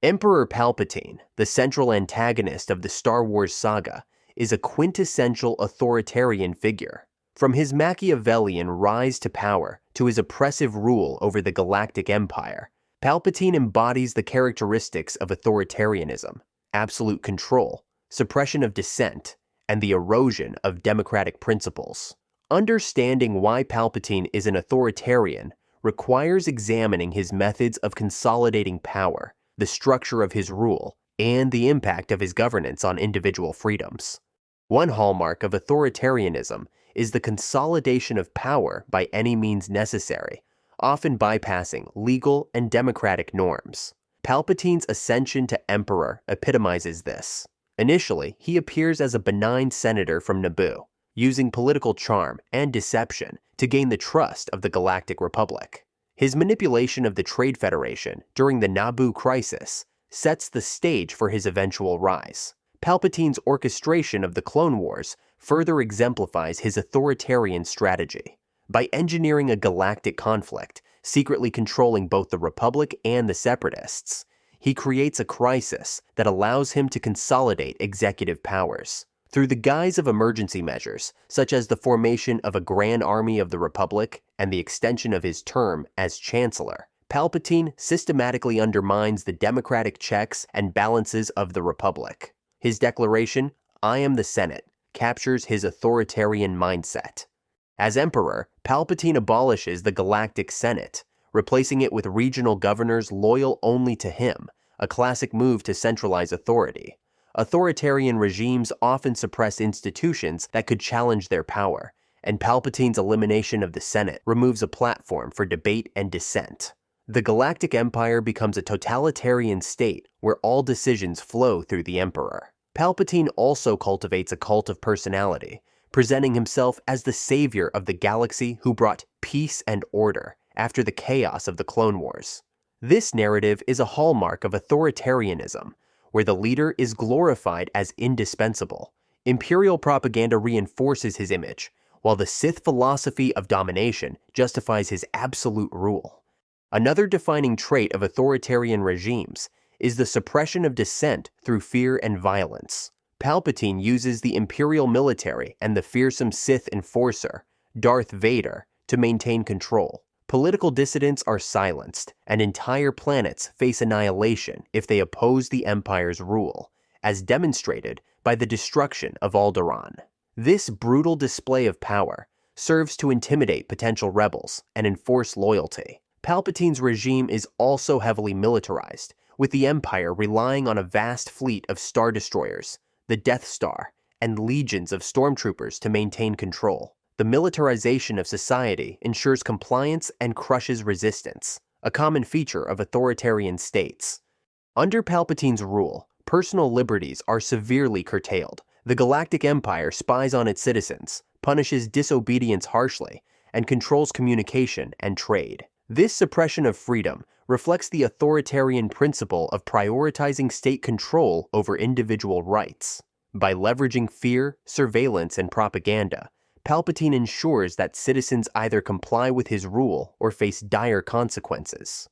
Emperor Palpatine, the central antagonist of the Star Wars saga, is a quintessential authoritarian figure. From his Machiavellian rise to power to his oppressive rule over the Galactic Empire, Palpatine embodies the characteristics of authoritarianism: absolute control, suppression of dissent, and the erosion of democratic principles. Understanding why Palpatine is an authoritarian requires examining his methods of consolidating power, the structure of his rule, and the impact of his governance on individual freedoms. One hallmark of authoritarianism is the consolidation of power by any means necessary, often bypassing legal and democratic norms. Palpatine's ascension to emperor epitomizes this. Initially, he appears as a benign senator from Naboo, using political charm and deception to gain the trust of the Galactic Republic. His manipulation of the Trade Federation during the Naboo crisis sets the stage for his eventual rise. Palpatine's orchestration of the Clone Wars further exemplifies his authoritarian strategy. By engineering a galactic conflict, secretly controlling both the Republic and the Separatists, he creates a crisis that allows him to consolidate executive powers. Through the guise of emergency measures, such as the formation of a Grand Army of the Republic and the extension of his term as Chancellor, Palpatine systematically undermines the democratic checks and balances of the Republic. His declaration, "I am the Senate," captures his authoritarian mindset. As Emperor, Palpatine abolishes the Galactic Senate, replacing it with regional governors loyal only to him, a classic move to centralize authority. Authoritarian regimes often suppress institutions that could challenge their power, and Palpatine's elimination of the Senate removes a platform for debate and dissent. The Galactic Empire becomes a totalitarian state where all decisions flow through the Emperor. Palpatine also cultivates a cult of personality, presenting himself as the savior of the galaxy who brought peace and order after the chaos of the Clone Wars. This narrative is a hallmark of authoritarianism, where the leader is glorified as indispensable. Imperial propaganda reinforces his image, while the Sith philosophy of domination justifies his absolute rule. Another defining trait of authoritarian regimes is the suppression of dissent through fear and violence. Palpatine uses the Imperial military and the fearsome Sith enforcer, Darth Vader, to maintain control. Political dissidents are silenced, and entire planets face annihilation if they oppose the Empire's rule, as demonstrated by the destruction of Alderaan. This brutal display of power serves to intimidate potential rebels and enforce loyalty. Palpatine's regime is also heavily militarized, with the Empire relying on a vast fleet of Star Destroyers, the Death Star, and legions of stormtroopers to maintain control. The militarization of society ensures compliance and crushes resistance, a common feature of authoritarian states. Under Palpatine's rule, personal liberties are severely curtailed. The Galactic Empire spies on its citizens, punishes disobedience harshly, and controls communication and trade. This suppression of freedom reflects the authoritarian principle of prioritizing state control over individual rights. By leveraging fear, surveillance, and propaganda, Palpatine ensures that citizens either comply with his rule or face dire consequences.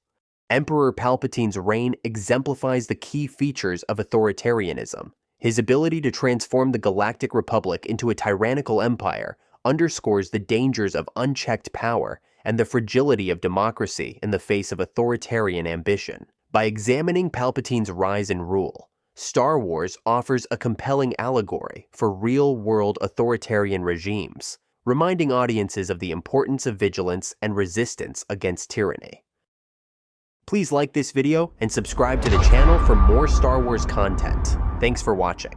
Emperor Palpatine's reign exemplifies the key features of authoritarianism. His ability to transform the Galactic Republic into a tyrannical empire underscores the dangers of unchecked power and the fragility of democracy in the face of authoritarian ambition. By examining Palpatine's rise and rule, Star Wars offers a compelling allegory for real-world authoritarian regimes, reminding audiences of the importance of vigilance and resistance against tyranny. Please like this video and subscribe to the channel for more Star Wars content. Thanks for watching.